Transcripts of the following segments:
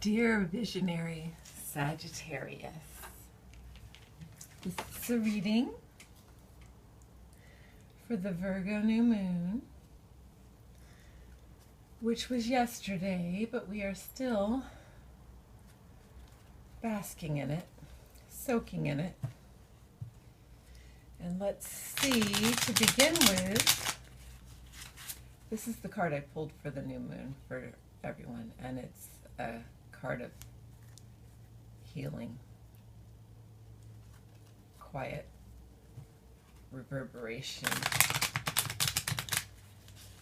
Dear visionary Sagittarius, this is a reading for the Virgo new moon, which was yesterday, but we are still basking in it, soaking in it. And let's see, to begin with, this is the card I pulled for the new moon for everyone, and it's a card of healing, quiet reverberation,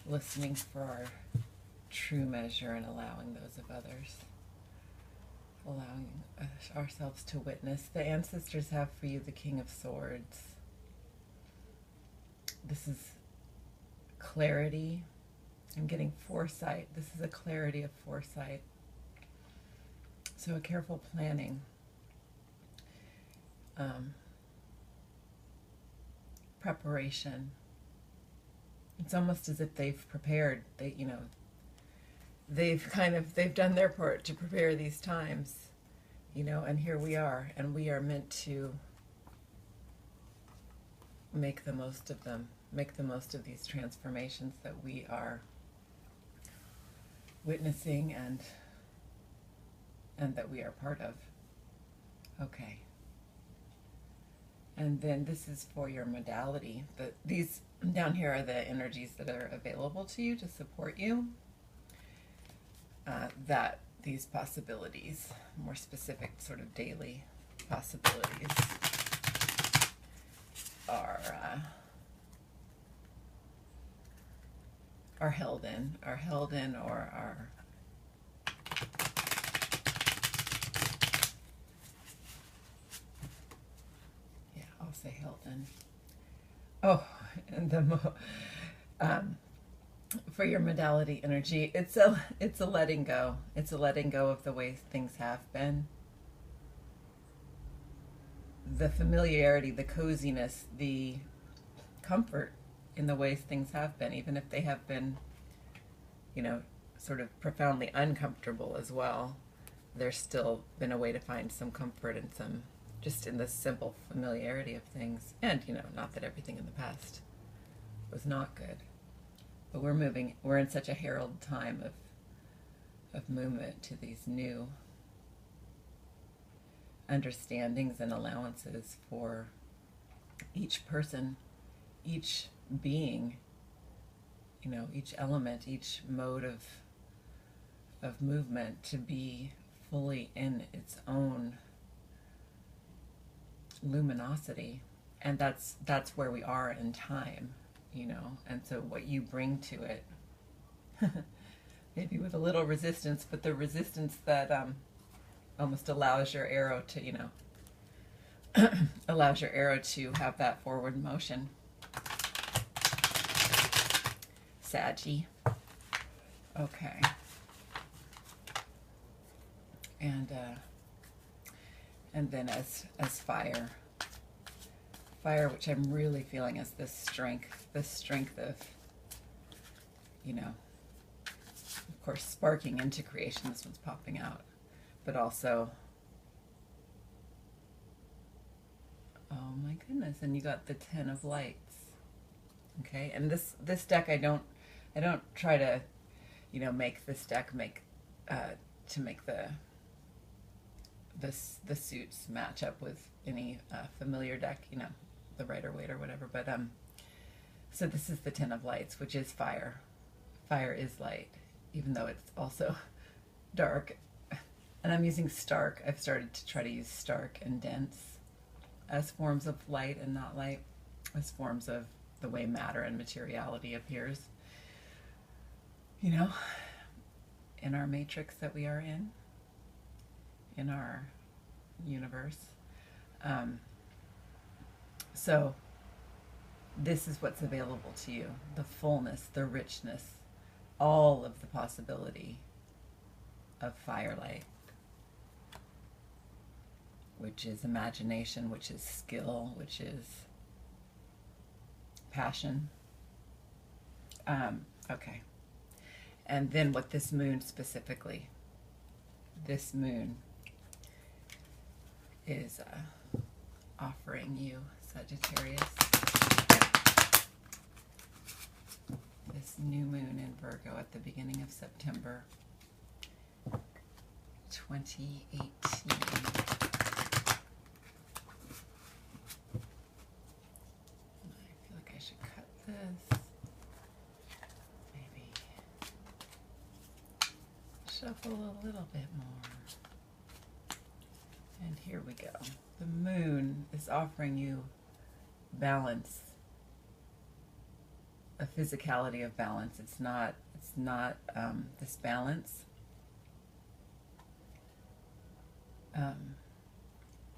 listening for our true measure and allowing those of others, allowing ourselves to witness. The ancestors have for you the King of Swords. This is clarity. I'm getting foresight. This is a clarity of foresight. So a careful planning. Preparation. It's almost as if they've prepared. They've done their part to prepare these times, and here we are, and we are meant to make the most of them, make the most of these transformations that we are witnessing and that we are part of. Okay. And then this is for your modality. These down here are the energies that are available to you to support you. That these possibilities, more specific sort of daily possibilities, are held in, or are I'll say held in. Oh, and for your modality energy, it's a letting go. It's a letting go of the way things have been. The familiarity, the coziness, the comfort in the ways things have been, even if they have been, sort of profoundly uncomfortable as well. There's still been a way to find some comfort and some, just in the simple familiarity of things. And, not that everything in the past was not good. But we're in such a herald time of movement to these new understandings and allowances for each person, each being, each element, each mode of movement to be fully in its own luminosity. And that's where we are in time, and so what you bring to it, maybe with a little resistance, but the resistance that almost allows your arrow to, allows your arrow to have that forward motion. Saggy. Okay. And then as fire, which I'm really feeling as this strength of, of course, sparking into creation. This one's popping out, but also, oh my goodness, and you got the 10 of lights. Okay, and this deck, I don't try to, make this deck to make the suits match up with any familiar deck, the Rider-Waite or whatever. But so this is the 10 of lights, which is fire. Fire is light, even though it's also dark. And I'm using stark. I've started to try to use stark and dense as forms of light and not light, as forms of the way matter and materiality appears, in our matrix that we are in our universe. So this is what's available to you, the fullness, the richness, all of the possibility of firelight, which is imagination, which is skill, which is passion. Okay. And then what this moon specifically this moon is offering you, Sagittarius. This new moon in Virgo at the beginning of September 2018. I feel like I should cut this. Maybe shuffle a little bit more. And here we go. The moon is offering you balance, a physicality of balance. It's not this balance.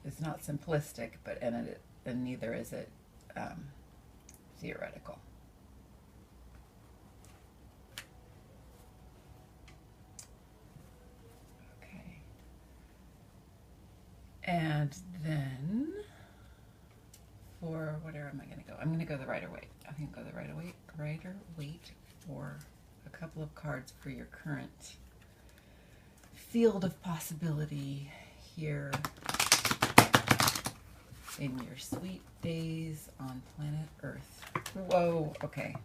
It's not simplistic, but and neither is it theoretical. Okay. And then for whatever am I going to go? I'm going to go the Rider Waite. I think I'll go the Rider Waite for a couple of cards for your current field of possibility here in your sweet days on planet Earth. Whoa, okay.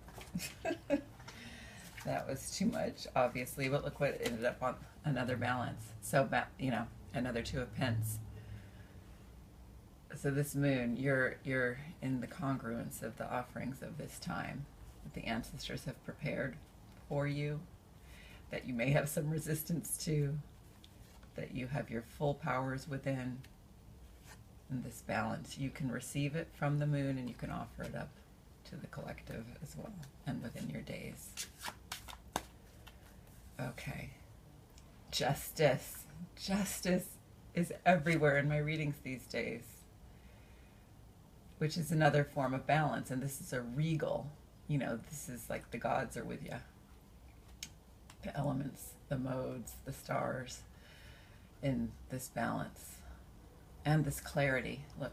That was too much, obviously, but look what ended up on another balance. So, you know, another Two of Pence. So this moon, you're in the congruence of the offerings of this time that the ancestors have prepared for you, that you may have some resistance to, that you have your full powers within. In this balance, you can receive it from the moon and you can offer it up to the collective as well, and within your days. Okay. Justice. Justice is everywhere in my readings these days, which is another form of balance, and this is a regal, you know, this is like the gods are with you. The elements, the modes, the stars in this balance. And this clarity, look,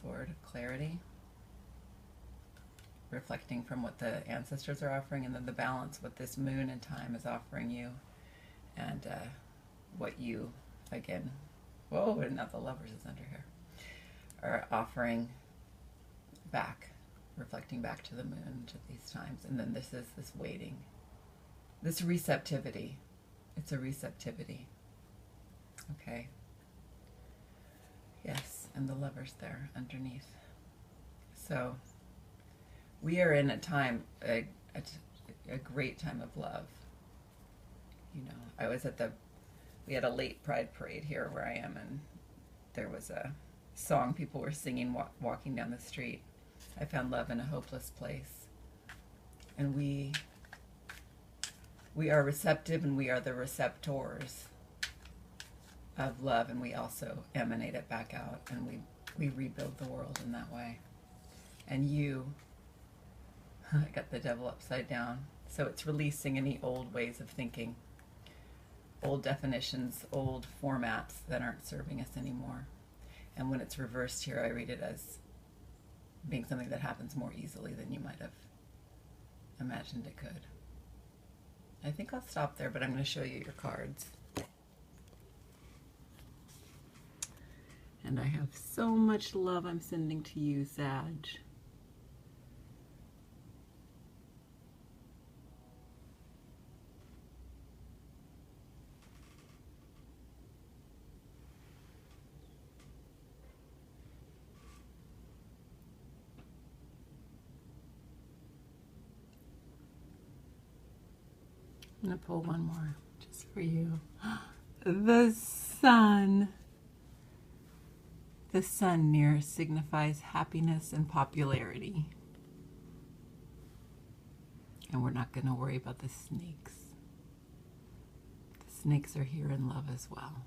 sword of clarity, reflecting from what the ancestors are offering, and then the balance, what this moon and time is offering you, and what you, again, whoa, and now the Lovers is under here, are offering back, reflecting back to the moon, to these times. And then this is this waiting, this receptivity. It's a receptivity, okay? Yes, and the Lovers there underneath. So we are in a time, a great time of love. You know, I was at we had a late Pride parade here where I am, and there was a song people were singing walking down the street. I found love in a hopeless place. And we are receptive, and we are the receptors of love, and we also emanate it back out, and we rebuild the world in that way. And I got the devil upside down, so it's releasing any old ways of thinking, old definitions, old formats that aren't serving us anymore. And when it's reversed here, I read it as being something that happens more easily than you might have imagined it could. I think I'll stop there, but I'm going to show you your cards. And I have so much love I'm sending to you, Sag. I'm going to pull one more just for you. The sun. The sun near signifies happiness and popularity. And we're not going to worry about the snakes. The snakes are here in love as well.